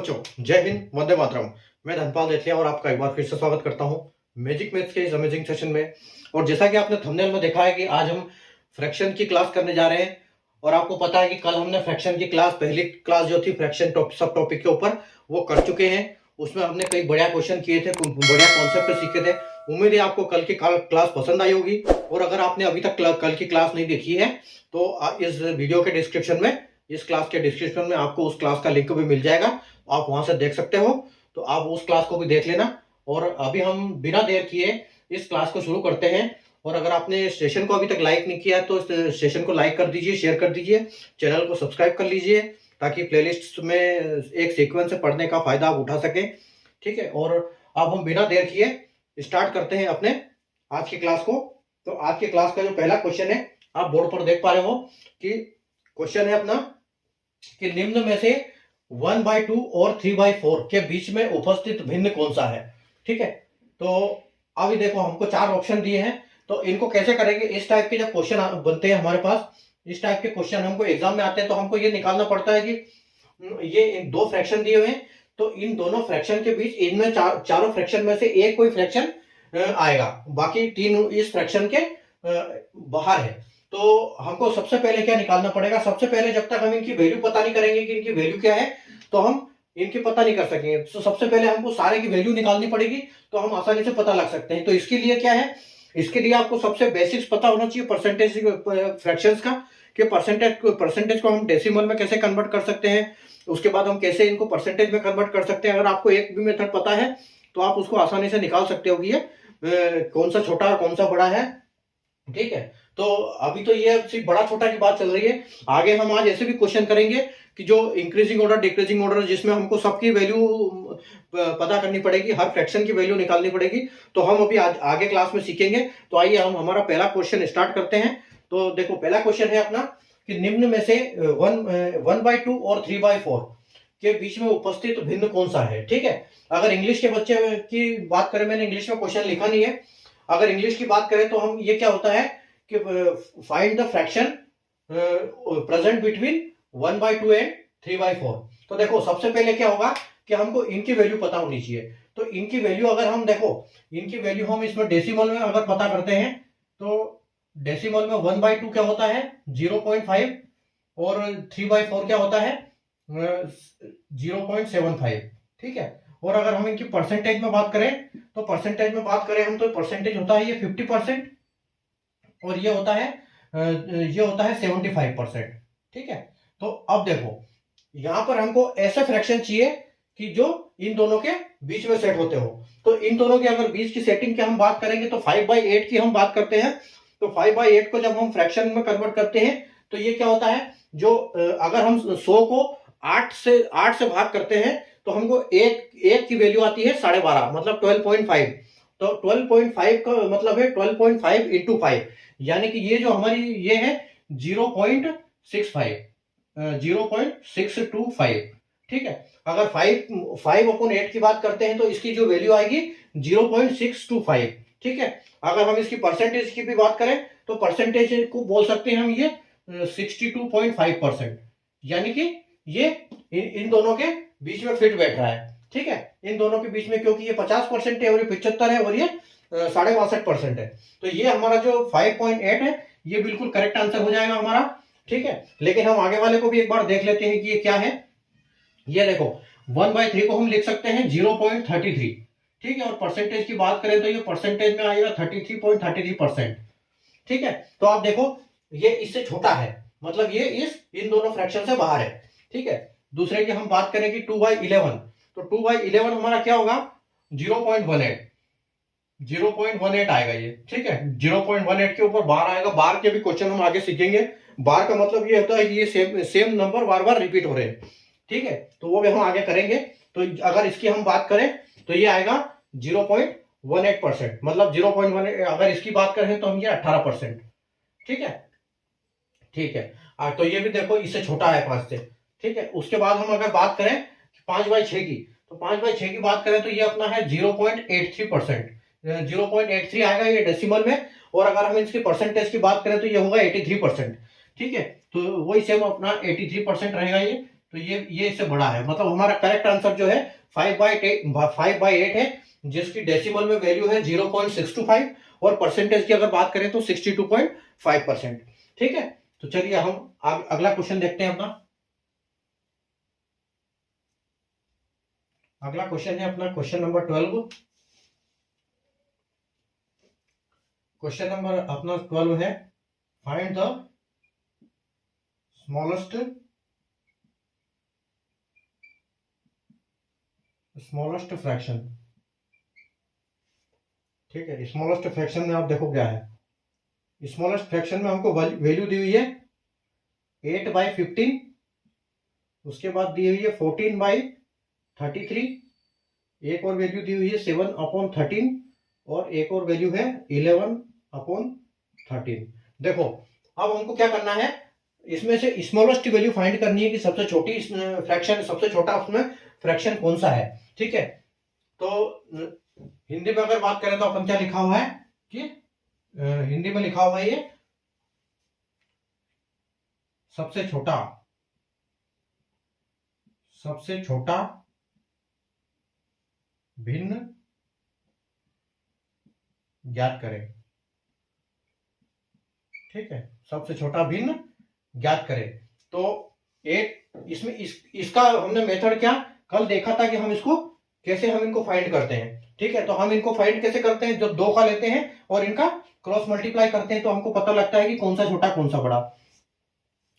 बच्चों, जय हिंद, वंदे मातरम। मैं धनपाल देथिया और आपका एक बार फिर से स्वागत करता हूं मैजिक मैथ्स के इस अमेजिंग सेशन में। और जैसा कि आपने थंबनेल में देखा है कि आज हम फ्रैक्शन की क्लास करने जा रहे हैं। और आपको पता है कि कल हमने फ्रैक्शन की क्लास, पहली क्लास जो थी फ्रैक्शन सब टॉपिक के ऊपर, वो कर चुके हैं। उसमें हमने कई बढ़िया क्वेश्चन किए थे, बढ़िया कॉन्सेप्ट सीखे थे। उम्मीद है आपको कल की क्लास पसंद आई होगी। और अगर आपने अभी तक कल की क्लास नहीं देखी है तो इस वीडियो के डिस्क्रिप्शन में, इस क्लास के डिस्क्रिप्शन में आपको उस क्लास का लिंक भी मिल जाएगा, आप वहां से देख सकते हो। तो आप उस क्लास को भी देख लेना। और अभी हम बिना देर किए इस क्लास को शुरू करते हैं। और अगर आपने सेशन को अभी तक लाइक नहीं किया है तो सेशन को लाइक कर दीजिए, शेयर कर दीजिए, चैनल को सब्सक्राइब कर लीजिए, ताकि प्लेलिस्ट में एक सीक्वेंस से पढ़ने का फायदा आप उठा सकें। ठीक है, और अब हम बिना देर किए स्टार्ट करते हैं अपने आज की क्लास को। तो आज की क्लास का जो पहला क्वेश्चन है, आप बोर्ड पर देख पा रहे हो कि क्वेश्चन है अपना कि निम्न में से 1/2 और 3/4 के बीच में उपस्थित भिन्न कौन सा है। ठीक है, तो अभी देखो हमको चार ऑप्शन दिए हैं, तो इनको कैसे करेंगे। इस टाइप के जब क्वेश्चन बनते हैं हमारे पास, इस टाइप के क्वेश्चन हमको एग्जाम में आते हैं, तो हमको ये निकालना पड़ता है कि ये इन दो फ्रैक्शन दिए हुए हैं, तो इन दोनों फ्रैक्शन के बीच, इनमें चारों फ्रैक्शन में से एक कोई फ्रैक्शन आएगा, बाकी तीन इस फ्रैक्शन के बाहर है। तो हमको सबसे पहले क्या निकालना पड़ेगा। सबसे पहले जब तक हम इनकी वैल्यू पता नहीं करेंगे कि इनकी वैल्यू क्या है, तो हम इनकी पता नहीं कर सकेंगे। तो सबसे पहले हमको सारे की वैल्यू निकालनी पड़ेगी, तो हम आसानी से पता लग सकते हैं। तो इसके लिए क्या है, इसके लिए आपको सबसे बेसिक्स पता होना चाहिए परसेंटेज फ्रैक्शंस का, कि परसेंटेज को हम डेसिमल में कैसे कन्वर्ट कर सकते हैं, उसके बाद हम कैसे इनको परसेंटेज में कन्वर्ट कर सकते हैं। अगर आपको एक भी मेथड पता है तो आप उसको आसानी से निकाल सकते हो कि ये कौन सा छोटा और कौन सा बड़ा है। ठीक है, तो अभी तो ये सिर्फ बड़ा छोटा की बात चल रही है। आगे हम आज ऐसे भी क्वेश्चन करेंगे कि जो इंक्रीजिंग ऑर्डर, डिक्रीजिंग ऑर्डर, जिसमें हमको सबकी वैल्यू पता करनी पड़ेगी, हर फ्रैक्शन की वैल्यू निकालनी पड़ेगी, तो हम अभी आगे क्लास में सीखेंगे। तो आइए हम हमारा पहला क्वेश्चन स्टार्ट करते हैं। तो देखो पहला क्वेश्चन है अपना कि निम्न में से 1/2 और 3/4 के बीच में उपस्थित भिन्न कौन सा है। ठीक है, अगर इंग्लिश के बच्चे की बात करें, मैंने इंग्लिश में क्वेश्चन लिखा नहीं है, अगर इंग्लिश की बात करें तो हम, ये क्या होता है कि find the fraction present between 1/2 and 3/4। तो देखो सबसे पहले क्या होगा कि हमको इनकी वैल्यू पता होनी चाहिए। तो इनकी वैल्यू अगर हम देखो, इनकी वैल्यू हम इसमें डेसिमल में अगर पता करते हैं, तो डेसिमल में 1/2 क्या होता है 0.5, और 3/4 क्या होता है 0.75। ठीक है, और अगर हम इनकी परसेंटेज में बात करें, तो परसेंटेज में बात करें हम, तो परसेंटेज होता है ये 50%, और ये होता है 75%। ठीक है, तो अब देखो यहां पर हमको ऐसे फ्रैक्शन चाहिए कि जो इन दोनों के बीच में सेट होते हो। तो इन दोनों के अगर बीच की सेटिंग की हम बात करेंगे, तो 5/8 की हम बात करते हैं। तो 5/8 को जब हम फ्रैक्शन में कन्वर्ट करते हैं, तो ये क्या होता है, जो अगर हम 100 को 8 से भाग करते हैं, तो हमको एक की वैल्यू आती है 12.5, मतलब 12.5। तो 12.5 का मतलब है 12.5 इंटू 5, यानी कि ये जो हमारी ये है 0.65, 0.625। ठीक है, अगर 5/8 की बात करते हैं, तो इसकी जो वैल्यू आएगी 0.625। ठीक है, अगर हम इसकी परसेंटेज की भी बात करें, तो परसेंटेज को बोल सकते हैं हम ये 62.5%, यानी कि ये इन दोनों के बीच में फिट बैठ रहा है। ठीक है, इन दोनों के बीच में, क्योंकि ये 50% है और ये 75 है और ये 62.5% है, तो ये हमारा जो 5.8 है ये बिल्कुल करेक्ट आंसर हो जाएगा हमारा। ठीक है, लेकिन हम आगे वाले को भी एक बार देख लेते हैं कि ये क्या है। ये देखो 1/3 को हम लिख सकते हैं 0.33। ठीक है, और परसेंटेज की बात करें तो ये परसेंटेज में आएगा 33.33%। ठीक है, तो आप देखो ये इससे छोटा है, मतलब ये इन दोनों फ्रैक्शन से बाहर है। ठीक है, दूसरे की हम बात करें कि 2/11, तो 2/11 हमारा क्या होगा 0.18, 0.18 आएगा ये। ठीक है, 0.18 के ऊपर बार आएगा। बार के भी क्वेश्चन हम आगे सीखेंगे। बार का मतलब ये होता है कि ये सेम नंबर बार बार रिपीट हो रहे हैं। ठीक है, तो वो भी हम आगे करेंगे। तो अगर इसकी हम बात करें, तो ये आएगा 0.18%, मतलब 0.18। अगर इसकी बात करें तो हम ये 18%। ठीक है, ठीक है, तो ये भी देखो इससे छोटा है 5 से। ठीक है, उसके बाद हम अगर बात करें 5/6 की, तो 5/6 की बात करें तो ये अपना है 0.83%, 0.83 आएगा ये डेसिमल में। और अगर हम इसकी परसेंटेज की बात करें तो ये होगा 83%। ठीक है, तो वही सेम अपना 83% रहेगा ये। तो ये इससे बड़ा है, मतलब हमारा करेक्ट आंसर जो है 5/8 है, जिसकी डेसिमल में वैल्यू है 0.625 और परसेंटेज की अगर बात करें तो 62.5%। ठीक है, तो चलिए हम अगला क्वेश्चन देखते हैं अपना। अगला क्वेश्चन है अपना क्वेश्चन नंबर 12। क्वेश्चन नंबर अपना 12 है, फाइंड द स्मॉलेस्ट फ्रैक्शन। ठीक है, स्मॉलेस्ट फ्रैक्शन में आप देखो क्या है, स्मॉलेस्ट फ्रैक्शन में हमको वैल्यू दी हुई है 8/15, उसके बाद दी हुई है 14/33, एक और वैल्यू दी हुई है 7/13 और एक और वैल्यू है 11/13। देखो अब हमको क्या करना है, इसमें से स्मॉलेस्ट वैल्यू फाइंड करनी है कि सबसे छोटी फ्रैक्शन, सबसे छोटा उसमें फ्रैक्शन कौन सा है। ठीक है, तो हिंदी में अगर बात करें तो अपन क्या लिखा हुआ है कि हिंदी में लिखा हुआ है ये सबसे छोटा भिन्न ज्ञात करें। ठीक है, सबसे छोटा भिन्न ज्ञात करें। तो एक इसमें इसका हमने मेथड क्या कल देखा था कि हम इनको फाइंड करते हैं। ठीक है, तो हम इनको फाइंड कैसे करते हैं, जब 2 का लेते हैं और इनका क्रॉस मल्टीप्लाई करते हैं तो हमको पता लगता है कि कौन सा छोटा कौन सा बड़ा।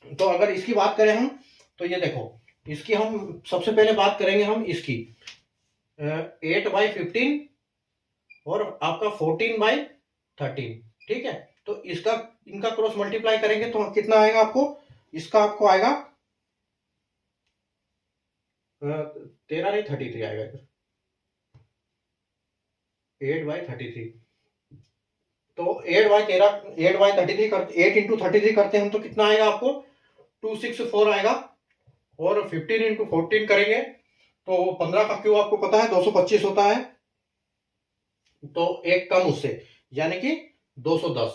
तो अगर इसकी बात करें हम, तो ये देखो इसकी हम सबसे पहले बात करेंगे हम इसकी 8/15 और आपका 14/13। ठीक है, तो इनका क्रॉस मल्टीप्लाई करेंगे तो कितना आएगा आपको, इसका आपको आएगा 13 नहीं 33 आएगा, 8/33। तो 8/33 करते 8 इंटू 33 करते हैं हम तो कितना आएगा आपको 264 आएगा, और 15 इंटू 14 करेंगे तो 15 का क्यूब आपको पता है 225 होता है, तो एक कम उससे यानी कि 210।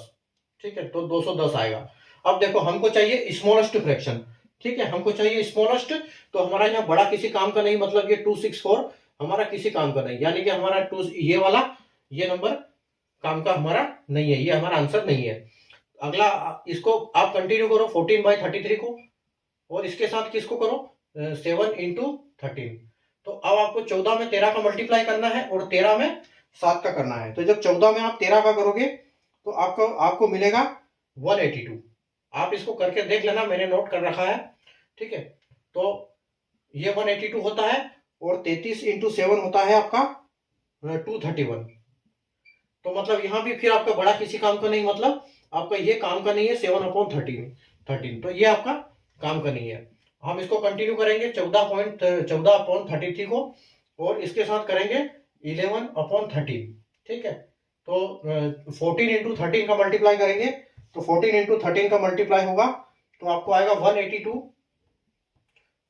ठीक है, तो 210 आएगा। अब देखो हमको चाहिए स्मॉलेस्ट फ्रैक्शन। ठीक है, हमको चाहिए स्मॉलेस्ट, तो हमारा यहाँ बड़ा किसी काम का नहीं, मतलब ये 264 हमारा किसी काम का नहीं, यानी कि हमारा ये वाला ये नंबर काम का हमारा नहीं है, ये हमारा आंसर नहीं है। अगला इसको आप कंटिन्यू करो 14/33 को, और इसके साथ किसको करो 7 इंटू 13। तो अब आपको 14 में 13 का मल्टीप्लाई करना है और 13 में 7 का करना है। तो जब 14 में आप 13 का करोगे तो आपको मिलेगा 182। आप इसको करके देख लेना, मैंने नोट कर रखा है। ठीक है, तो ये 182 होता है, और 33 इंटू 7 होता है आपका 231। तो मतलब यहाँ भी फिर आपका बड़ा किसी काम का नहीं, मतलब आपका ये काम का नहीं है 7/13, तो ये आपका काम का नहीं है। हम इसको कंटिन्यू करेंगे 14/33 को, और इसके साथ करेंगे 11/13। ठीक है, तो 14 इंटू 13 का मल्टीप्लाई करेंगे, तो 14 इंटू 13 का मल्टीप्लाई होगा तो आपको आएगा 182,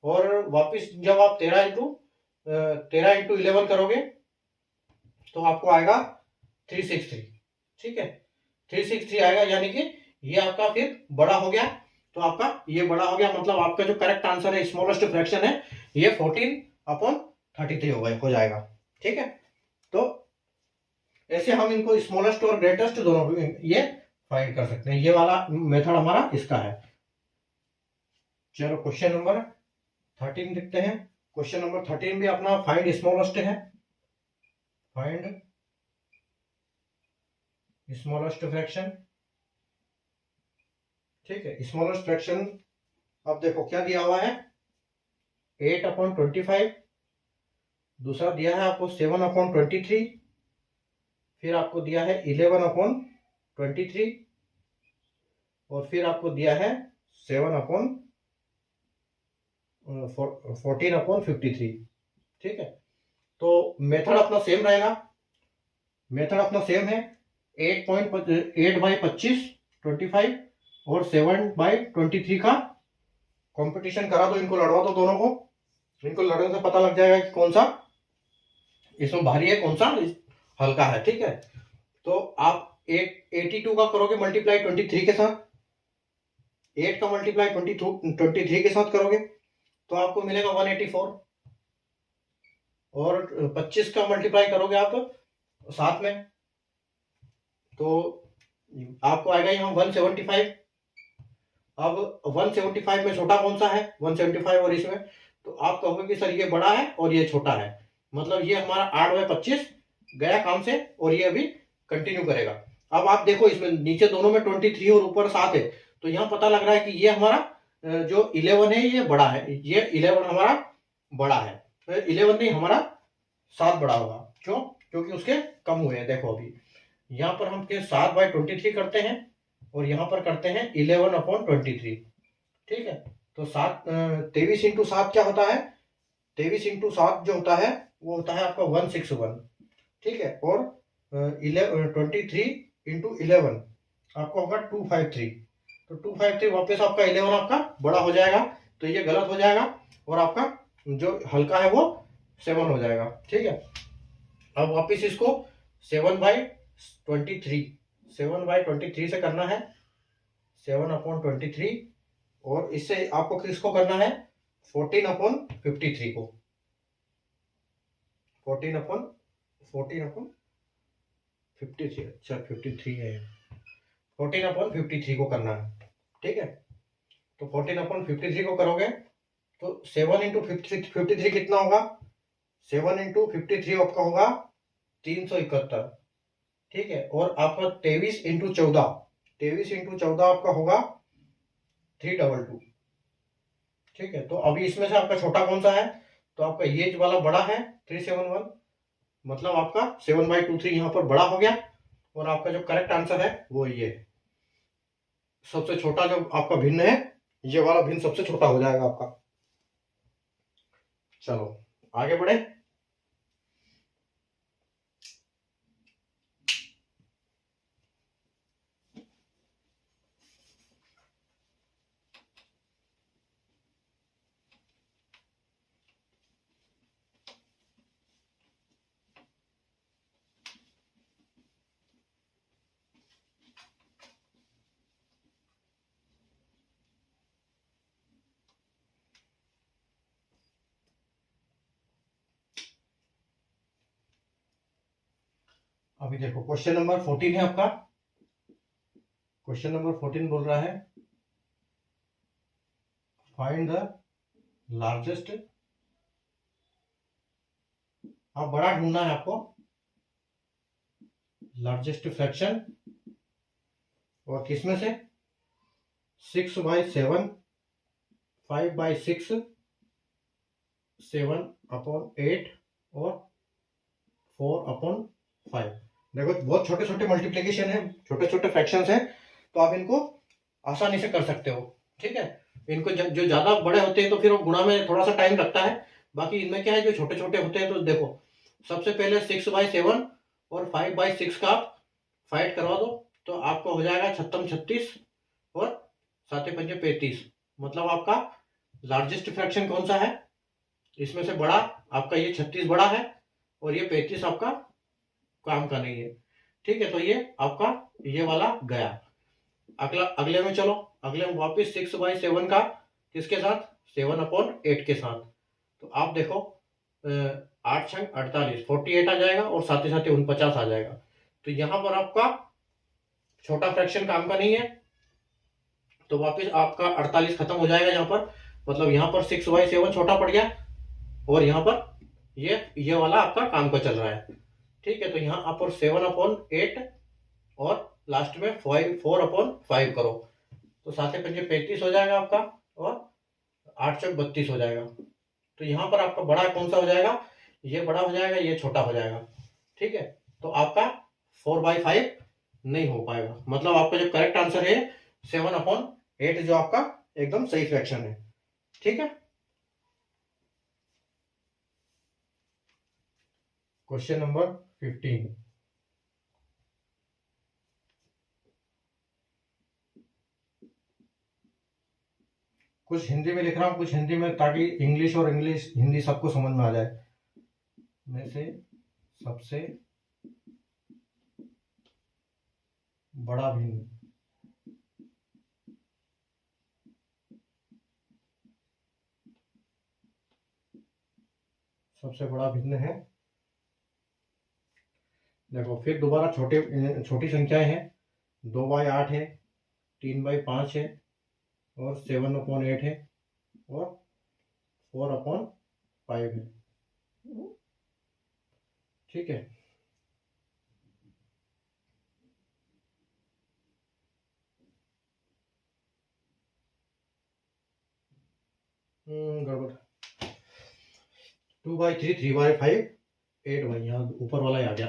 और वापिस जब आप 13 इंटू 11 करोगे तो आपको आएगा 363। ठीक है, 363 आएगा, यानी कि ये आपका फिर बड़ा हो गया। तो आपका ये बड़ा हो गया, मतलब आपका जो करेक्ट आंसर है स्मॉलेस्ट फ्रैक्शन है ये 14/33 हो जाएगा। ठीक है, तो ऐसे हम इनको स्मॉलेस्ट और ग्रेटेस्ट दोनों ये फाइंड कर सकते हैं। ये वाला मेथड हमारा इसका है। चलो क्वेश्चन नंबर 13 देखते हैं। क्वेश्चन नंबर 13 भी अपना फाइंड स्मॉलेस्ट है, फाइंड स्मॉलेस्ट फ्रैक्शन। ठीक है, स्मॉलेस्ट फ्रैक्शन अब देखो क्या दिया हुआ है 8/25, दूसरा दिया है आपको 7/23, फिर आपको दिया है 11/23, और फिर आपको दिया है 14/53। ठीक है, तो मेथड अपना सेम रहेगा, मेथड अपना सेम है 8/25 25 और 7/23 का कंपटीशन करा दो, इनको लड़वा दो दोनों को, इनको लड़ने से पता लग जाएगा कि कौन सा इसमें भारी है कौन सा हल्का है। ठीक है, तो आप 82 का करोगे मल्टीप्लाई 23 के साथ, 8 का मल्टीप्लाई 23 के साथ करोगे तो आपको मिलेगा 184, और 25 का मल्टीप्लाई करोगे आप 7 में तो आपको आएगा यहाँ 175। अब 175 में छोटा कौन सा है, 175 और इसमें, तो आप कहोगे कि सर ये बड़ा है और ये छोटा है, मतलब ये हमारा 8/25 गया काम से और ये अभी कंटिन्यू करेगा। अब आप देखो इसमें नीचे दोनों में 23 और ऊपर 7 है, तो यहाँ पता लग रहा है कि ये हमारा जो 11 है ये बड़ा है, ये 11 हमारा बड़ा है, तो 11 नहीं हमारा 7 बड़ा होगा। क्यों? क्योंकि उसके कम हुए हैं। देखो अभी यहाँ पर हम 7/23 करते हैं और यहाँ पर करते हैं 11/23। ठीक है, तो 23 × 7 क्या होता है, 23 × 7 जो होता है वो होता है आपका 161। ठीक है, और 23 × 11 आपका होगा 253। तो 253 वापस आपका 11 आपका बड़ा हो जाएगा, तो ये गलत हो जाएगा और आपका जो हल्का है वो 7 हो जाएगा। ठीक है, अब वापस इसको 7/23 से करना है, 7/23, और इससे आपको किसको करना है, 14/53 को, 14/53, अच्छा 53 है, 14/53 को करना है। ठीक है, तो 14/53 को करोगे तो 7 × 53 कितना होगा, 7 × 53 आपका होगा 371। ठीक है, और आपका 23 × 14 आपका होगा 322। ठीक है, तो अभी इसमें से आपका छोटा कौन सा है, तो आपका ये वाला बड़ा है 371, मतलब आपका 7/23 यहाँ पर बड़ा हो गया, और आपका जो करेक्ट आंसर है वो ये सबसे छोटा जो आपका भिन्न है, ये वाला भिन्न सबसे छोटा हो जाएगा आपका। चलो आगे बढ़े। अभी देखो क्वेश्चन नंबर 14 है आपका। क्वेश्चन नंबर 14 बोल रहा है फाइंड द लार्जेस्ट, आप बड़ा ढूंढना है आपको, लार्जेस्ट फ्रैक्शन, और किसमें से 6/7, 5/6, 7/8 और 4/5। देखो बहुत छोटे छोटे मल्टीप्लीकेशन है, छोटे छोटे फ्रैक्शंस हैं, तो आप इनको आसानी से कर सकते हो। ठीक है, इनको जो ज्यादा बड़े होते हैं तो फिर वो गुणा में थोड़ा सा टाइम लगता है, बाकी इनमें क्या है जो छोटे छोटे होते हैं, तो देखो सबसे पहले 6/7 और 5/6 का आप फाइट करवा दो, तो आपको हो जाएगा 36 और 7×5 = 35, मतलब आपका लार्जेस्ट फ्रैक्शन कौन सा है, इसमें से बड़ा आपका ये 36 बड़ा है और ये 35 आपका काम का नहीं है। ठीक है, तो ये आपका ये वाला गया। अगले में चलो, अगले में वापिस 6/7 का किसके साथ, 7/8 के साथ, तो आप देखो 8×6 = 48, 48 आ जाएगा और साथ ही 49 आ जाएगा, तो यहां पर आपका छोटा फ्रैक्शन काम का नहीं है, तो वापस आपका 48 खत्म हो जाएगा यहाँ पर, मतलब यहाँ पर 6/7 छोटा पड़ गया और यहाँ पर ये वाला आपका काम का चल रहा है। ठीक है, तो यहाँ आप 7/8 और लास्ट में 4/5 करो, तो 7×5 = 35 हो जाएगा आपका, और 8×4 = 32 हो जाएगा। तो यहाँ पर आपका बड़ा कौन सा हो जाएगा, ये बड़ा हो जाएगा, ये छोटा हो जाएगा। ठीक है, तो आपका 4/5 नहीं हो पाएगा, मतलब आपका जो करेक्ट आंसर है 7/8 जो आपका एकदम सही फ्रैक्शन है। ठीक है, क्वेश्चन नंबर 15, कुछ हिंदी में लिख रहा हूं, कुछ हिंदी में, ताकि इंग्लिश और इंग्लिश हिंदी सबको समझ में आ जाए। में से सबसे बड़ा भिन्न, सबसे बड़ा भिन्न है। देखो फिर दोबारा छोटी संख्याएं हैं। 2/8 है, 3/5 है, और 7/8 है, और 4/5 है। ठीक है। गड़बड़। 2/3, 3/5, 8/, यहाँ ऊपर वाला ही आ गया।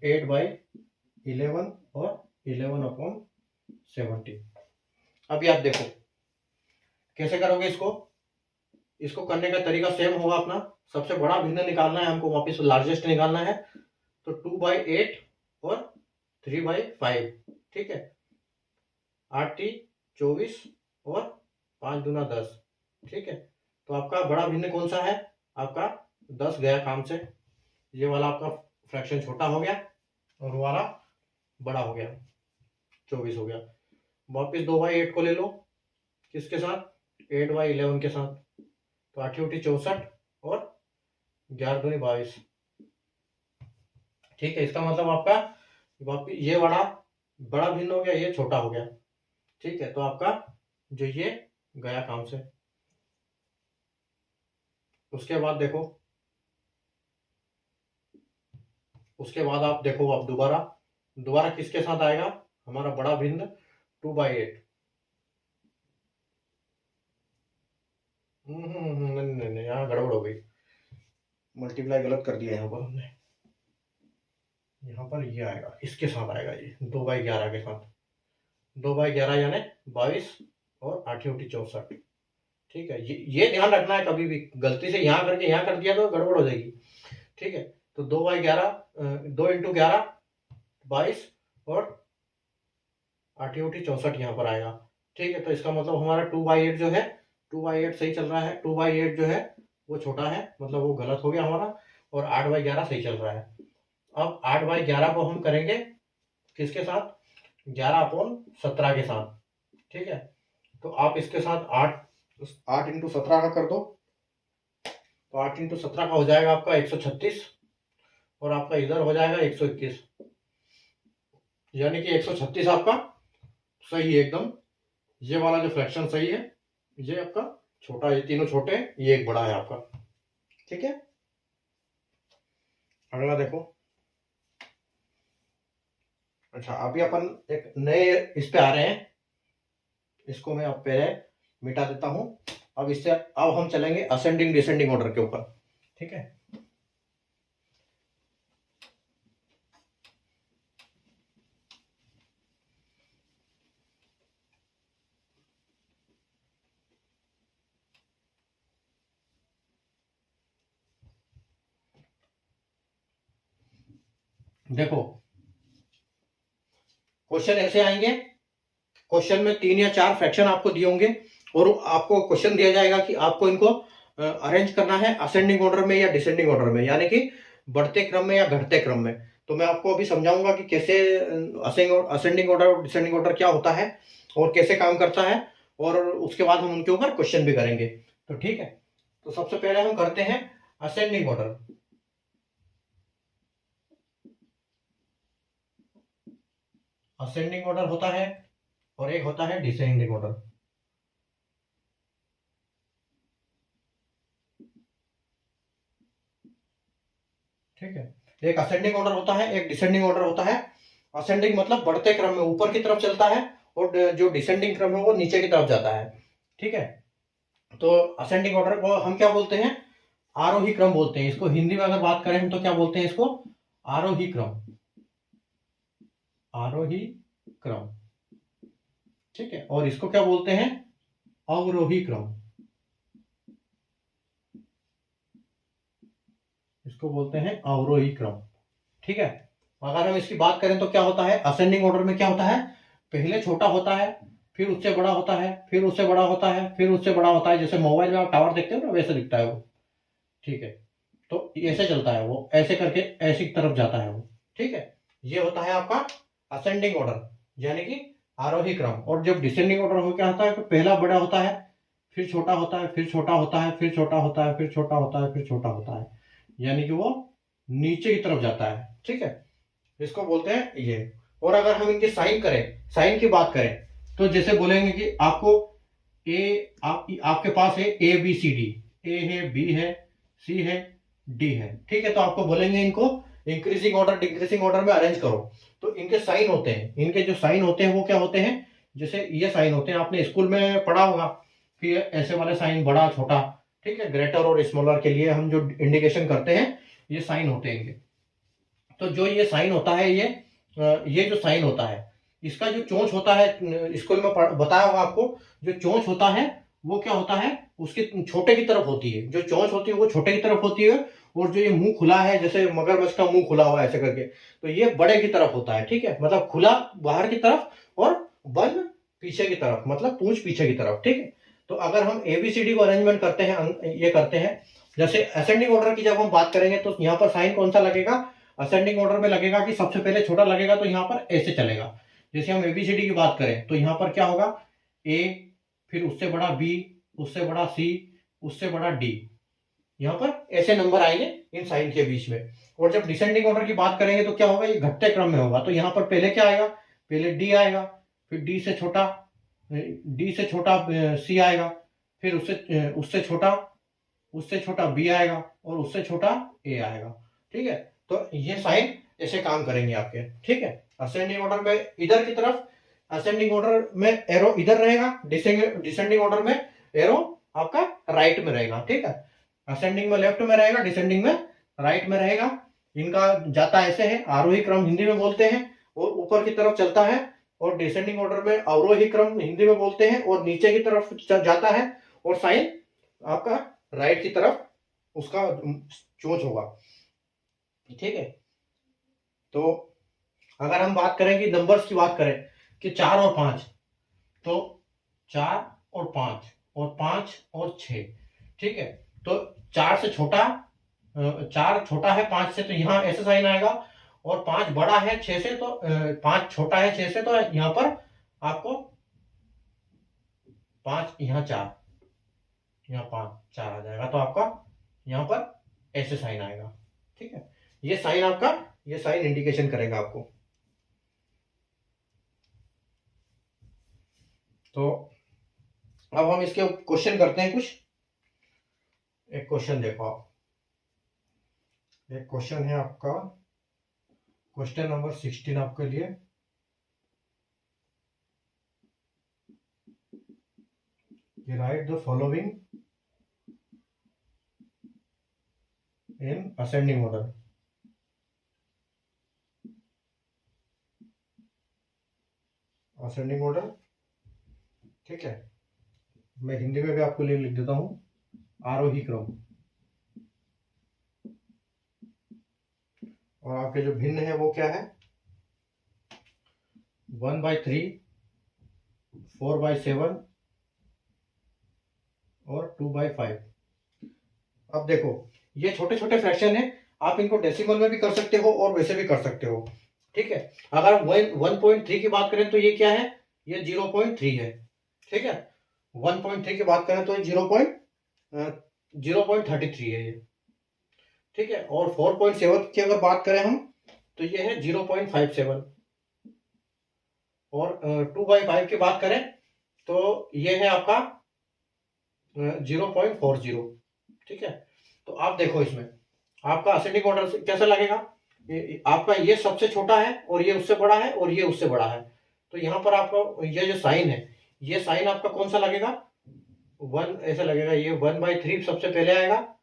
8/11 और 11/70। अभी आप देखो कैसे करोगे इसको। इसको करने का तरीका सेम होगा अपना। सबसे बड़ा भिन्न निकालना है हमको, वापस लार्जेस्ट निकालना है। तो 2/8 और 3/5। ठीक है। 8 24 और 5 दूना 10। ठीक है। तो आपका बड़ा भिन्न कौन सा है? आपका 10 गया काम से। ये वाला आपका फ्रैक्शन छोटा हो गया और वाला बड़ा हो गया, 24 हो गया। वापिस 2/8 को ले लो, किसके साथ? 8/11 के साथ। तो 8 8 64 और 11 दूनी 22। ठीक है। इसका मतलब आपका वापिस ये वाला बड़ा भिन्न हो गया, ये छोटा हो गया। ठीक है। तो आपका जो ये गया काम से। उसके बाद देखो, उसके बाद आप देखो, आप दोबारा किसके साथ आएगा हमारा बड़ा भिन्न? 2/8। नहीं, यहाँ गड़बड़ हो गई। मल्टीप्लाई गलत कर दिया यहाँ पर हमने। यहाँ पर ये आएगा, इसके साथ आएगा ये 2/11 के साथ। 2/11 यानी 22 और 8 8 64। ठीक है। ये ध्यान रखना है, कभी भी गलती से यहाँ करके यहाँ कर दिया तो गड़बड़ हो जाएगी। ठीक है। तो 2/11, 2 × 11 22 और 8 8 64 यहाँ पर आएगा। ठीक है। तो इसका मतलब हमारा 2/8 जो है, 2/8 सही चल रहा है। 2/8 जो है वो छोटा है, मतलब वो गलत हो गया हमारा। और 8/11 सही चल रहा है। अब 8/11 को हम करेंगे किसके साथ? 11/17 के साथ। ठीक है। तो आप इसके साथ 8 × 17 का कर दो। तो 8 × 17 का हो जाएगा आपका 136, और आपका इधर हो जाएगा 121। यानी कि 136 आपका सही है एकदम। ये वाला जो फ्रैक्शन सही है, ये आपका छोटा, ये तीनों छोटे, ये एक बड़ा है आपका। ठीक है। अगला देखो। अच्छा, अभी अपन एक नए इस पे आ रहे हैं। इसको मैं अब पहले मिटा देता हूं। अब हम चलेंगे असेंडिंग डिसेंडिंग ऑर्डर के ऊपर। ठीक है। देखो क्वेश्चन ऐसे आएंगे। क्वेश्चन में 3 या 4 फ्रैक्शन आपको दिए होंगे, और आपको क्वेश्चन दिया जाएगा कि आपको इनको अरेंज करना है असेंडिंग ऑर्डर में या डिसेंडिंग ऑर्डर में, यानी कि बढ़ते क्रम में या घटते क्रम में। तो मैं आपको अभी समझाऊंगा कि कैसे असेंडिंग ऑर्डर और डिसेंडिंग ऑर्डर क्या होता है और कैसे काम करता है, और उसके बाद हम उनके ऊपर क्वेश्चन भी करेंगे। तो ठीक है। तो सबसे पहले हम करते हैं असेंडिंग ऑर्डर। असेंडिंग ऑर्डर होता है और एक होता है डिसेंडिंग ऑर्डर। ठीक है। एक असेंडिंग ऑर्डर होता है, एक डिसेंडिंग ऑर्डर होता है। असेंडिंग मतलब बढ़ते क्रम में ऊपर की तरफ चलता है, और जो डिसेंडिंग क्रम है वो नीचे की तरफ जाता है। ठीक है। तो असेंडिंग ऑर्डर को हम क्या बोलते हैं? आरोही क्रम बोलते हैं इसको। हिंदी में अगर बात करें हम तो क्या बोलते हैं इसको? आरोही क्रम। आरोही क्रम। ठीक है। और इसको क्या बोलते हैं? अवरोही क्रम। इसको बोलते हैं अवरोही क्रम। ठीक है। अगर हम इसकी बात करें तो क्या होता है असेंडिंग ऑर्डर में? क्या होता है? पहले छोटा होता है, फिर उससे बड़ा होता है, फिर उससे बड़ा होता है, फिर उससे बड़ा होता है। जैसे मोबाइल में आप टावर देखते हो ना, वैसे दिखता है वो। ठीक है। तो ऐसे चलता है वो, ऐसे करके ऐसी तरफ जाता है वो। ठीक है। ये होता है आपका असेंडिंग ऑर्डर, यानी कि आरोही क्रम। और जब डिसेंडिंग ऑर्डर हो क्या होता है? तो पहला बड़ा होता है, फिर छोटा होता है, फिर छोटा होता है, फिर छोटा होता है, फिर छोटा होता है, फिर छोटा होता है, यानी कि वो नीचे की तरफ जाता है। ठीक है, इसको बोलते हैं ये। और अगर हम इनके साइन करें, साइन की बात करें, तो जैसे बोलेंगे कि आपको आपके पास है ए बी सी डी, ए है, बी है, सी है, डी है। ठीक है, तो आपको बोलेंगे इनको इंक्रीजिंग ऑर्डर डिक्रीजिंग ऑर्डर में अरेंज करो। तो इनके साइन होते हैं, इनके जो साइन होते हैं वो क्या होते हैं, जैसे ये साइन होते हैं, आपने स्कूल में पढ़ा होगा कि ऐसे वाले साइन, बड़ा छोटा। ठीक है, ग्रेटर और स्मॉलर के लिए हम जो इंडिकेशन करते हैं ये साइन होते हैं इनके। तो जो ये साइन होता है, ये जो साइन होता है, इसका जो चोंच होता है, स्कूल में बताया होगा आपको, जो चोंच होता है वो क्या होता है, उसके छोटे की तरफ होती है। जो चोंच होती है वो छोटे की तरफ होती है, और जो ये मुंह खुला है, जैसे मगरमच्छ का मुंह खुला हुआ है ऐसे करके, तो ये बड़े की तरफ होता है। ठीक है, मतलब खुला बाहर की तरफ और बंद पीछे की तरफ, मतलब पूंछ पीछे की तरफ। ठीक है, तो अगर हम एबीसीडी को अरेंजमेंट करते हैं, ये करते हैं, जैसे असेंडिंग ऑर्डर की जब हम बात करेंगे तो यहाँ पर साइन कौन सा लगेगा, असेंडिंग ऑर्डर में लगेगा कि सबसे पहले छोटा लगेगा, तो यहाँ पर ऐसे चलेगा। जैसे हम एबीसीडी की बात करें तो यहाँ पर क्या होगा, ए, फिर उससे बड़ा बी, उससे बड़ा सी, उससे बड़ा डी, यहाँ पर ऐसे नंबर आएंगे इन साइन के बीच में। और जब डिसेंडिंग ऑर्डर की बात करेंगे तो क्या होगा, ये घटते क्रम में होगा। तो यहाँ पर पहले क्या आएगा, पहले डी आएगा, फिर डी से छोटा सी आएगा, फिर उससे छोटा बी आएगा, और उससे छोटा ए आएगा। ठीक है, तो ये साइन ऐसे काम करेंगे आपके। ठीक है, असेंडिंग ऑर्डर में इधर की तरफ, असेंडिंग ऑर्डर में एरो इधर रहेगा, डिसेंडिंग ऑर्डर में एरो आपका राइट में रहेगा। ठीक है, असेंडिंग में लेफ्ट में रहेगा, डिसेंडिंग में राइट में रहेगा। इनका जाता ऐसे है, आरोही क्रम हिंदी में बोलते हैं, और ऊपर की तरफ चलता है, और डिसेंडिंग ऑर्डर में अवरोही क्रम हिंदी में बोलते हैं, और नीचे की तरफ जाता है, और साइन आपका राइट की तरफ उसका चोंच होगा। ठीक है, तो अगर हम बात करें कि नंबर्स की बात करें कि 4 और 5, तो 4 और 5 और 5 और 6। ठीक है, तो 4 से छोटा, 4 छोटा है 5 से, तो यहाँ ऐसा साइन आएगा, और 5 बड़ा है 6 से, तो 5 छोटा है 6 से, तो यहाँ पर आपको 5, यहाँ 4, यहाँ 5 4 आ जाएगा, तो आपका यहाँ पर ऐसे साइन आएगा। ठीक है, ये साइन आपका, ये साइन इंडिकेशन करेगा आपको। तो अब हम इसके क्वेश्चन करते हैं कुछ। एक क्वेश्चन देखो आप, एक क्वेश्चन है आपका, क्वेश्चन नंबर 16 आपके लिए। Right the following in ascending order. Ascending order, ठीक है, मैं हिंदी में भी आपके लिए लिख देता हूं, आरोही क्रम। और आपके जो भिन्न है वो क्या है, 1/3, 4/7 और 2/5। अब देखो, ये छोटे छोटे फ्रैक्शन है, आप इनको डेसिमल में भी कर सकते हो और वैसे भी कर सकते हो। ठीक है, अगर 1.3 की बात करें तो ये क्या है, ये 0.3 है। ठीक है, 1.3 की बात करें तो ये 0.33 है ये। ठीक है, और 4.7 की अगर बात करें हम तो ये है 0.57, और 2/5 की बात करें तो ये है आपका 0.40। ठीक है, तो आप देखो इसमें आपका असेंडिंग ऑर्डर कैसा लगेगा, आपका ये सबसे छोटा है, और ये उससे बड़ा है, और ये उससे बड़ा है। तो यहाँ पर आपका ये जो साइन है, ये साइन आपका कौन सा लगेगा, 1 ऐसे लगेगा, ये 1/3 सबसे पहले आएगा,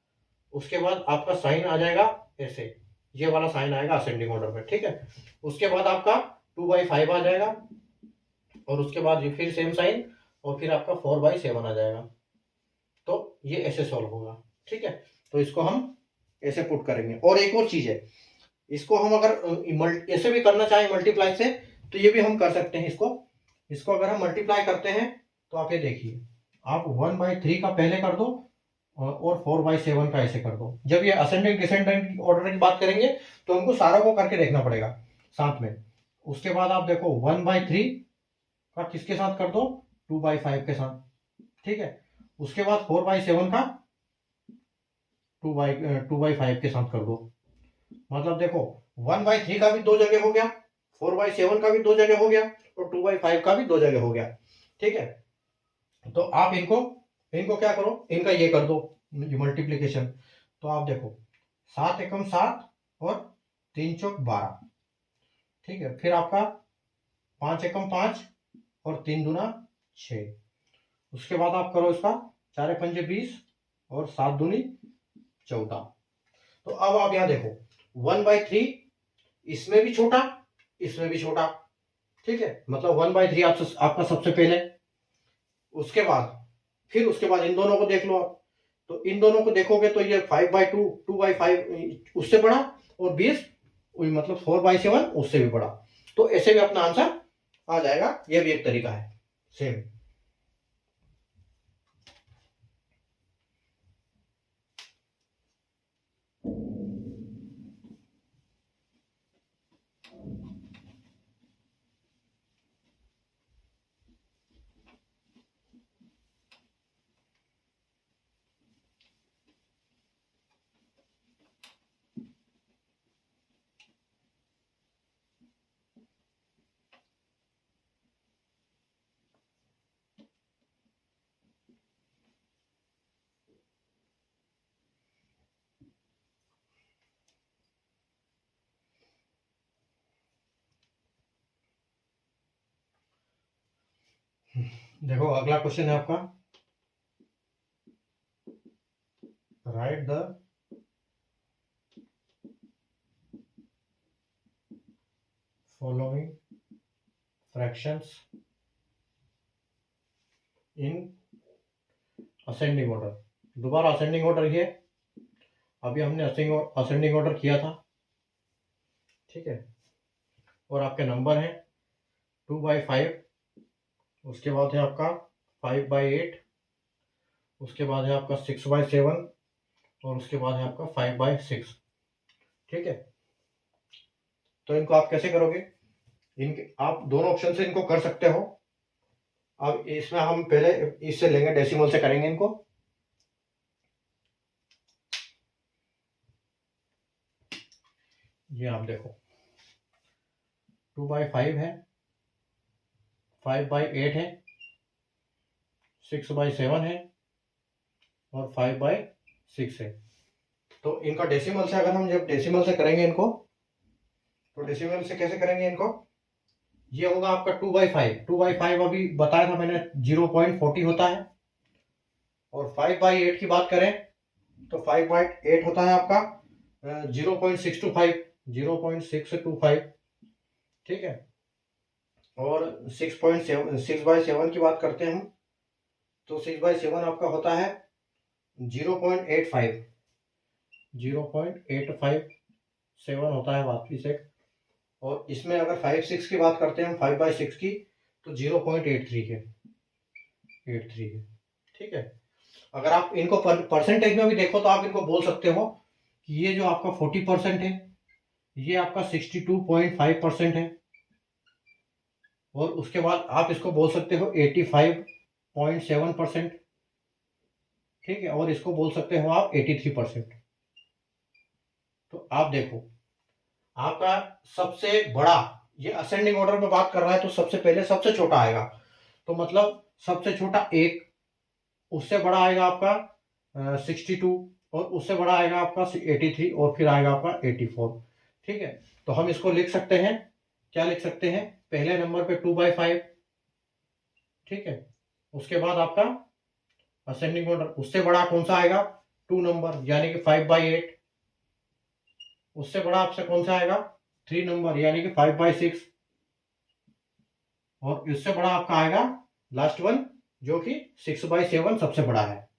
उसके बाद आपका साइन आ जाएगा ऐसे, ये वाला साइन आएगा असेंडिंग ऑर्डर में। ठीक है, उसके बाद आपका 2/5 आ जाएगा, और उसके बाद फिर सेम साइन, और फिर आपका 4/7 आ जाएगा। तो ये ऐसे सॉल्व होगा। ठीक है, तो इसको हम ऐसे पुट करेंगे। और एक और चीज है, इसको हम अगर ऐसे भी करना चाहें मल्टीप्लाई से, तो ये भी हम कर सकते हैं। इसको अगर हम मल्टीप्लाई करते हैं तो आप ये देखिए, आप 1/3 का पहले कर दो, और 4/7 का ऐसे कर दो। जब ये असेंडिंग डिसेंडिंग ऑर्डर की बात करेंगे तो हमको सारों को करके देखना पड़ेगा साथ में। उसके बाद आप देखो 1/3 का किसके साथ कर दो, 2/5 के साथ। ठीक है, उसके बाद 4/7 का 2/5 के साथ कर दो। मतलब देखो 1/3 का भी दो जगह हो गया, 4/7 का भी दो जगह हो गया, और 2/5 का भी दो जगह हो गया। ठीक है, तो आप इनको इनको क्या करो, इनका ये कर दो मल्टीप्लीकेशन। तो आप देखो 7 एकम 7 और 3 चौक 12। ठीक है, फिर आपका 5 एकम 5 और 3 दूना 6। उसके बाद आप करो इसका 4 पंजे 20 और 7 दूनी 14। तो अब आप यहां देखो 1/3 इसमें भी छोटा, इसमें भी छोटा। ठीक है, मतलब 1/3 आपका सबसे पहले। उसके बाद फिर उसके बाद इन दोनों को देख लो आप। तो इन दोनों को देखोगे तो ये 5/2 2/5 उससे बड़ा, और 20 मतलब 4/7 उससे भी बड़ा। तो ऐसे भी अपना आंसर आ जाएगा। ये भी एक तरीका है सेम। देखो अगला क्वेश्चन है आपका, right the following fractions in ascending order. दोबारा असेंडिंग ऑर्डर ही है, अभी हमने असेंडिंग ऑर्डर किया था। ठीक है, और आपके नंबर है 2/5, उसके बाद है आपका 5/8, उसके बाद है आपका 6/7, और उसके बाद है आपका 5/6। ठीक है, तो इनको आप कैसे करोगे, इनके आप दोनों ऑप्शन से इनको कर सकते हो। अब इसमें हम पहले इससे लेंगे, डेसिमल से करेंगे इनको। ये आप देखो 2/5 है, 5/8 है, 6/7 है, और 5/6 है। तो इनका डेसिमल से अगर हम जब डेसिमल से करेंगे इनको, तो डेसिमल से कैसे करेंगे इनको, ये होगा आपका 2/5। 2/5 अभी बताया था मैंने 0.40 होता है। और 5/8 की बात करें तो 5/8 होता है आपका 0.625, 0.625। ठीक है, और 6/7 की बात करते हैं हम, तो 6/7 आपका होता है 0.85, 0.857 होता है वापिस एक। और इसमें अगर 5/6 की बात करते हैं हम, 5/6 की, तो 0.83 है, 83 है। ठीक है, अगर आप इनको परसेंटेज में भी देखो तो आप इनको बोल सकते हो कि ये जो आपका 40% है, ये आपका 62.5% है। और उसके बाद आप इसको बोल सकते हो 85.7%। ठीक है, और इसको बोल सकते हो आप 83%। तो आप देखो आपका सबसे बड़ा, ये असेंडिंग ऑर्डर में बात कर रहा है तो सबसे पहले सबसे छोटा आएगा। तो मतलब सबसे छोटा एक, उससे बड़ा आएगा आपका 62, और उससे बड़ा आएगा आपका 83, और फिर आएगा आपका 84। ठीक है, तो हम इसको लिख सकते हैं, क्या लिख सकते हैं, पहले नंबर पे 2/5। ठीक है, उसके बाद आपका असेंडिंग ऑर्डर उससे बड़ा कौन सा आएगा, 2 नंबर यानी कि 5/8। उससे बड़ा आपसे कौन सा आएगा, 3 नंबर यानी कि 5/6। और इससे बड़ा आपका आएगा लास्ट वन, जो कि 6/7 सबसे बड़ा है।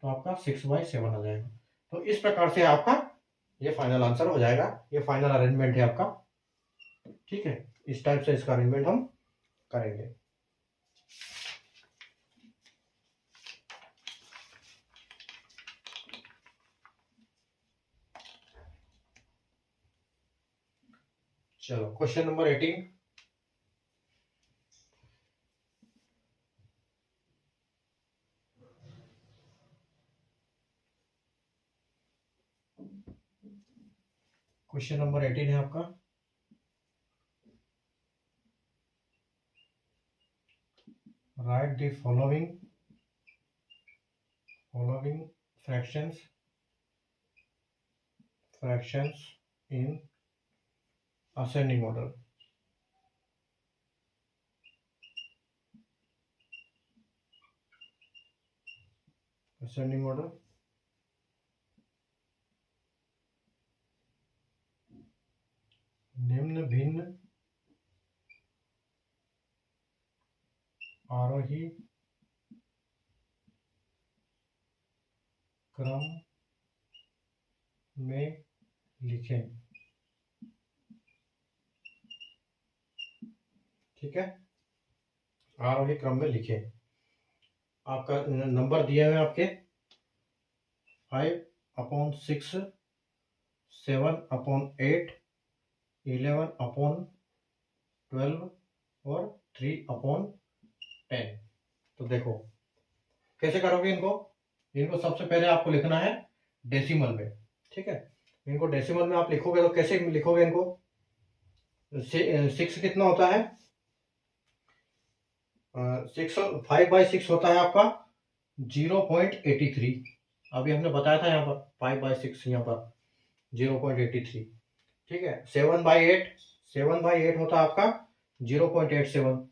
तो आपका 6/7 आ जाएगा। तो इस प्रकार से आपका ये फाइनल आंसर हो जाएगा, ये फाइनल अरेंजमेंट है आपका। ठीक है, इस टाइप से इसका अरेंजमेंट हम करेंगे। चलो क्वेश्चन नंबर 18। क्वेश्चन नंबर 18 है आपका। Right the following fractions in ascending order. निम्न भिन्न आरोही क्रम में लिखें। ठीक है, आरोही क्रम में लिखें। आपका नंबर दिए हुए आपके 5/6, 7/8, 11/12 और 3/10। तो देखो कैसे करोगे इनको सबसे पहले आपको लिखना है डेसिमल में। ठीक है, इनको डेसिमल में आप लिखोगे तो कैसे लिखोगे इनको? 6 कितना होता है? 5/6 होता है आपका 0.83। अभी हमने बताया था यहाँ पर 5/6, यहाँ पर 0.83। ठीक है, 7/8 होता है आपका 0.87।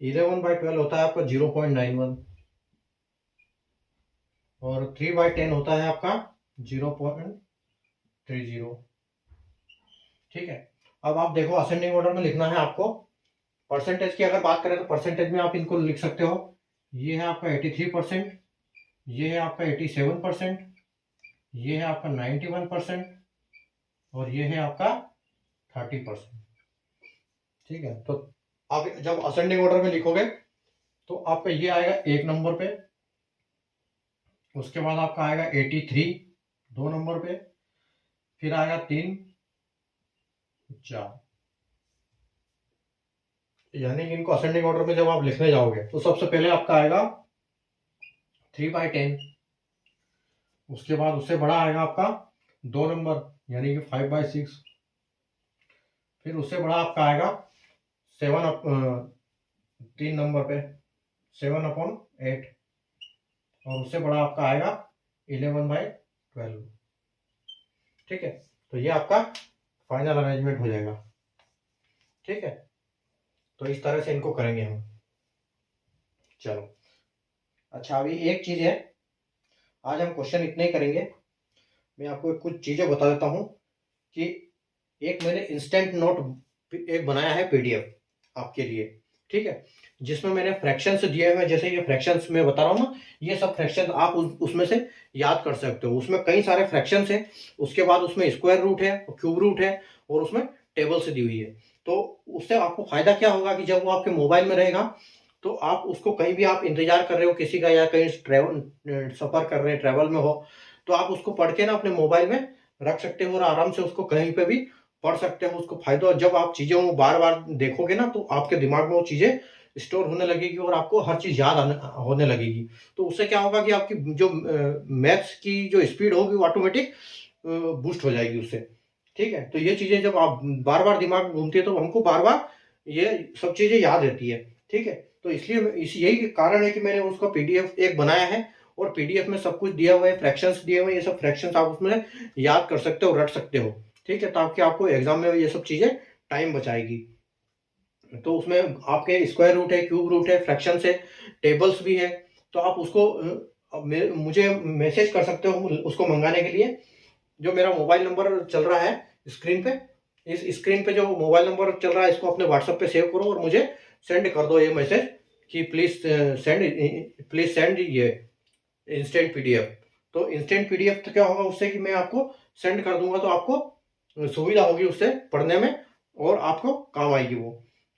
11/12 होता है आपका 0.91 और 3/10 होता है आपका 0.30। ठीक है, अब आप देखो असेंडिंग ऑर्डर में लिखना है आपको। परसेंटेज की अगर बात करें तो परसेंटेज में आप इनको लिख सकते हो। ये है आपका 83%, ये है आपका 87%, ये है आपका 91% और ये है आपका 30%। ठीक है, तो आप जब असेंडिंग ऑर्डर में लिखोगे तो आपका ये आएगा 1 नंबर पे, उसके बाद आपका आएगा 83 2 नंबर पे, फिर आएगा 3, 4। यानी कि इनको असेंडिंग ऑर्डर में जब आप लिखने जाओगे तो सबसे पहले आपका आएगा 3/10, उसके बाद उससे बड़ा आएगा आपका 2 नंबर यानी कि 5/6, फिर उससे बड़ा आपका आएगा 3 नंबर पे 7/8 और उससे बड़ा आपका आएगा 11/12। ठीक है, तो ये आपका फाइनल अरेंजमेंट हो जाएगा। ठीक है, तो इस तरह से इनको करेंगे हम। चलो अच्छा, अभी एक चीज है, आज हम क्वेश्चन इतने ही करेंगे। मैं आपको कुछ चीजें बता देता हूं कि एक मैंने इंस्टेंट नोट एक बनाया है पीडीएफ आपके लिए। ठीक है, जिसमें मैंने फ्रैक्शंस दिए हुए, जैसे ये फ्रैक्शंस मैं बता रहा हूँ ना, ये सब फ्रैक्शन आप उसमें से याद कर सकते हो। उसमें कई सारे फ्रैक्शंस हैं, उसके बाद उसमें स्क्वायर रूट है, क्यूब रूट है और उसमें टेबल से दी हुई है। तो उससे आपको फायदा क्या होगा कि जब वो आपके मोबाइल में रहेगा तो आप उसको कहीं भी आप इंतजार कर रहे हो किसी का, या कहीं सफर कर रहे हैं, ट्रेवल में हो, तो आप उसको पढ़ के ना अपने मोबाइल में रख सकते हो और आराम से उसको कहीं पे भी पढ़ सकते हो। उसको फायदा, जब आप चीजें वो बार बार देखोगे ना तो आपके दिमाग में वो चीजें स्टोर होने लगेगी और आपको हर चीज याद होने लगेगी। तो उससे क्या होगा कि आपकी जो मैथ्स की जो स्पीड होगी वो ऑटोमेटिक बूस्ट हो जाएगी उससे। ठीक है, तो ये चीजें जब आप बार बार दिमाग में घूमती है तो हमको बार बार ये सब चीजें याद रहती है। ठीक है, तो इसलिए यही कारण है कि मैंने उसका पीडीएफ एक बनाया है और पीडीएफ में सब कुछ दिया हुआ है, फ्रैक्शंस दिए हुए हैं। ये सब फ्रैक्शंस आप उसमें याद कर सकते हो, रट सकते हो। ठीक है, ताकि आपको एग्जाम में ये सब चीजें टाइम बचाएगी। तो उसमें आपके स्क्वायर रूट है, क्यूब रूट है, फ्रैक्शंस है, टेबल्स भी है। तो आप उसको मुझे मैसेज कर सकते हो उसको मंगाने के लिए। जो मेरा मोबाइल नंबर चल रहा है स्क्रीन पे, इस स्क्रीन पे जो मोबाइल नंबर चल रहा है इसको अपने व्हाट्सएप पे सेव करो और मुझे सेंड कर दो ये मैसेज कि प्लीज सेंड ये इंस्टेंट पीडीएफ। तो इंस्टेंट पीडीएफ तो क्या होगा उससे कि मैं आपको सेंड कर दूंगा तो आपको सुविधा होगी उससे पढ़ने में और आपको काम आएगी वो।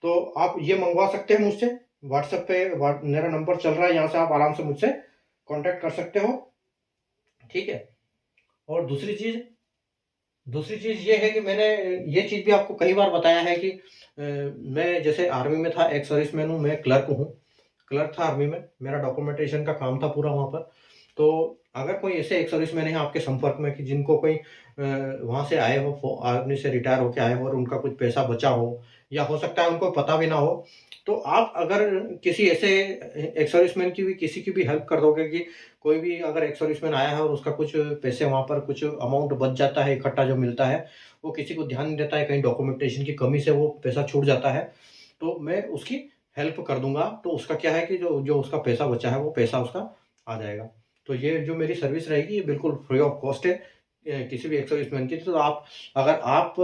तो आप ये मंगवा सकते हैं मुझसे व्हाट्सएप पे, मेरा नंबर चल रहा है, यहाँ से आप आराम से मुझसे कांटेक्ट कर सकते हो। ठीक है, और दूसरी चीज ये है कि मैंने ये चीज भी आपको कई बार बताया है कि मैं जैसे आर्मी में था, एक्स सर्विसमैन हूँ, मैं क्लर्क हूँ, क्लर्क था आर्मी में, मेरा डॉक्यूमेंटेशन का काम था पूरा वहां पर। तो अगर कोई ऐसे एक्स सर्विसमैन है आपके संपर्क में कि जिनको कोई वहाँ से आए हो, आर्मी से रिटायर होके आए हो और उनका कुछ पैसा बचा हो, या हो सकता है उनको पता भी ना हो, तो आप अगर किसी ऐसे एक्स सर्विसमैन की भी किसी की भी हेल्प कर दोगे कि कोई भी अगर एक्स सर्विसमैन आया है और उसका कुछ पैसे वहाँ पर कुछ अमाउंट बच जाता है, इकट्ठा जो मिलता है, वो किसी को ध्यान नहीं देता है, कहीं डॉक्यूमेंटेशन की कमी से वो पैसा छूट जाता है, तो मैं उसकी हेल्प कर दूँगा। तो उसका क्या है कि जो जो उसका पैसा बचा है, वो पैसा उसका आ जाएगा। तो ये जो मेरी सर्विस रहेगी, ये बिल्कुल फ्री ऑफ कॉस्ट है किसी भी एक्स सर्विसमैन की। तो आप अगर आप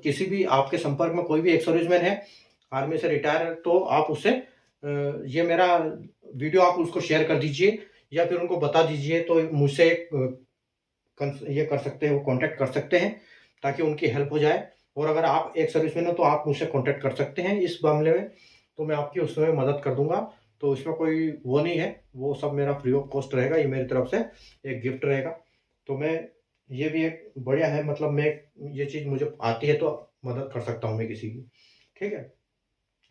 किसी भी आपके संपर्क में कोई भी एक्स सर्विसमैन है, आर्मी से रिटायर है, तो आप उससे ये मेरा वीडियो आप उसको शेयर कर दीजिए या फिर उनको बता दीजिए, तो मुझसे ये कर सकते हैं, वो कॉन्टैक्ट कर सकते हैं ताकि उनकी हेल्प हो जाए। और अगर आप एक सर्विसमैन हो तो आप मुझसे कॉन्टैक्ट कर सकते हैं इस मामले में, तो मैं आपकी उसमें मदद कर दूँगा। तो इसमें कोई वो नहीं है, वो सब मेरा फ्री ऑफ कॉस्ट रहेगा, ये मेरी तरफ से एक गिफ्ट रहेगा। तो मैं ये भी एक बढ़िया है, मतलब मैं ये चीज़ मुझे आती है तो मदद कर सकता हूँ मैं किसी की, ठीक है?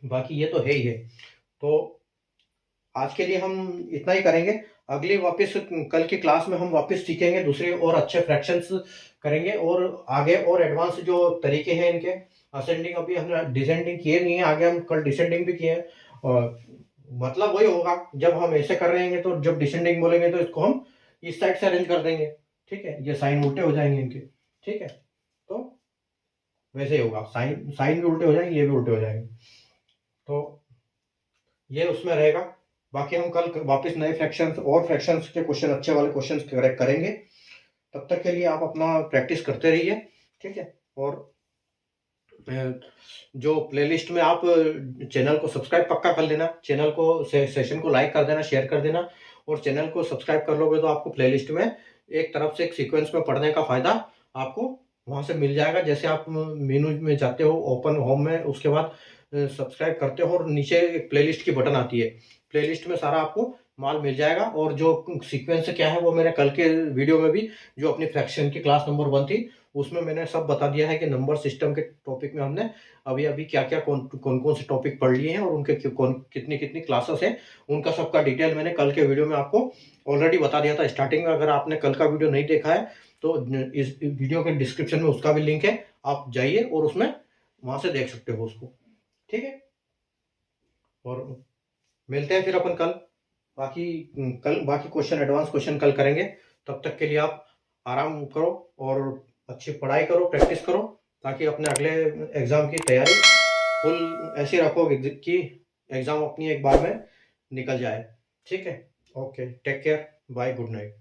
बाकी ये तो है ही है। तो आज के लिए हम इतना ही करेंगे। अगली वापस कल की क्लास में हम वापस सीखेंगे दूसरे और अच्छे फ्रैक्शंस करेंगे और आगे और एडवांस जो तरीके हैं इनके। असेंडिंग अभी हमने डिसेंडिंग किए नहीं है, आगे हम कल डिसेंडिंग भी किए हैं। और मतलब वही होगा, जब हम ऐसे कर रहे हैं तो जब डिसेंडिंग बोलेंगे तो इसको हम इस साइड से अरेंज कर देंगे, ठीक है? ये साइन उल्टे हो जाएंगे इनके, ठीक है? तो वैसे ही होगा, साइन साइन भी उल्टे हो जाएंगे, ये भी उल्टे हो जाएंगे। तो ये उसमें रहेगा। बाकी हम कल वापस नए फ्रैक्शंस और फ्रैक्शंस के क्वेश्चन, अच्छे वाले क्वेश्चंस करेंगे। तब तक के लिए आप अपना प्रैक्टिस करते रहिए, ठीक है? और जो प्लेलिस्ट में आप चैनल को सब्सक्राइब पक्का कर लेना, चैनल को सेशन को लाइक कर देना, शेयर कर देना, और चैनल को सब्सक्राइब कर लोगे तो आपको प्लेलिस्ट में एक तरफ से एक सीक्वेंस में पढ़ने का फायदा आपको वहां से मिल जाएगा। जैसे आप मेनू में जाते हो ओपन होम में, उसके बाद सब्सक्राइब करते हो और नीचे एक प्लेलिस्ट की बटन आती है, प्लेलिस्ट में सारा आपको माल मिल जाएगा। और जो सीक्वेंस क्या है वो मैंने कल के वीडियो में भी, जो अपनी फ्रैक्शन की क्लास नंबर 1 थी, उसमें मैंने सब बता दिया है कि नंबर सिस्टम के टॉपिक में हमने अभी अभी क्या क्या कौन कौन से टॉपिक पढ़ लिए हैं और उनके कितनी कितनी क्लासेस हैं, उनका सबका डिटेल मैंने कल के वीडियो में आपको ऑलरेडी बता दिया था स्टार्टिंग में। अगर आपने कल का वीडियो नहीं देखा है तो इस वीडियो के डिस्क्रिप्शन में उसका भी लिंक है, आप जाइए और उसमें वहां से देख सकते हो उसको, ठीक है? और मिलते हैं फिर अपन कल। बाकी क्वेश्चन, एडवांस क्वेश्चन कल करेंगे। तब तक के लिए आप आराम करो और अच्छी पढ़ाई करो, प्रैक्टिस करो, ताकि अपने अगले एग्जाम की तैयारी फुल ऐसी रखो कि एग्जाम अपनी एक बार में निकल जाए, ठीक है? Okay, take care, bye, good night.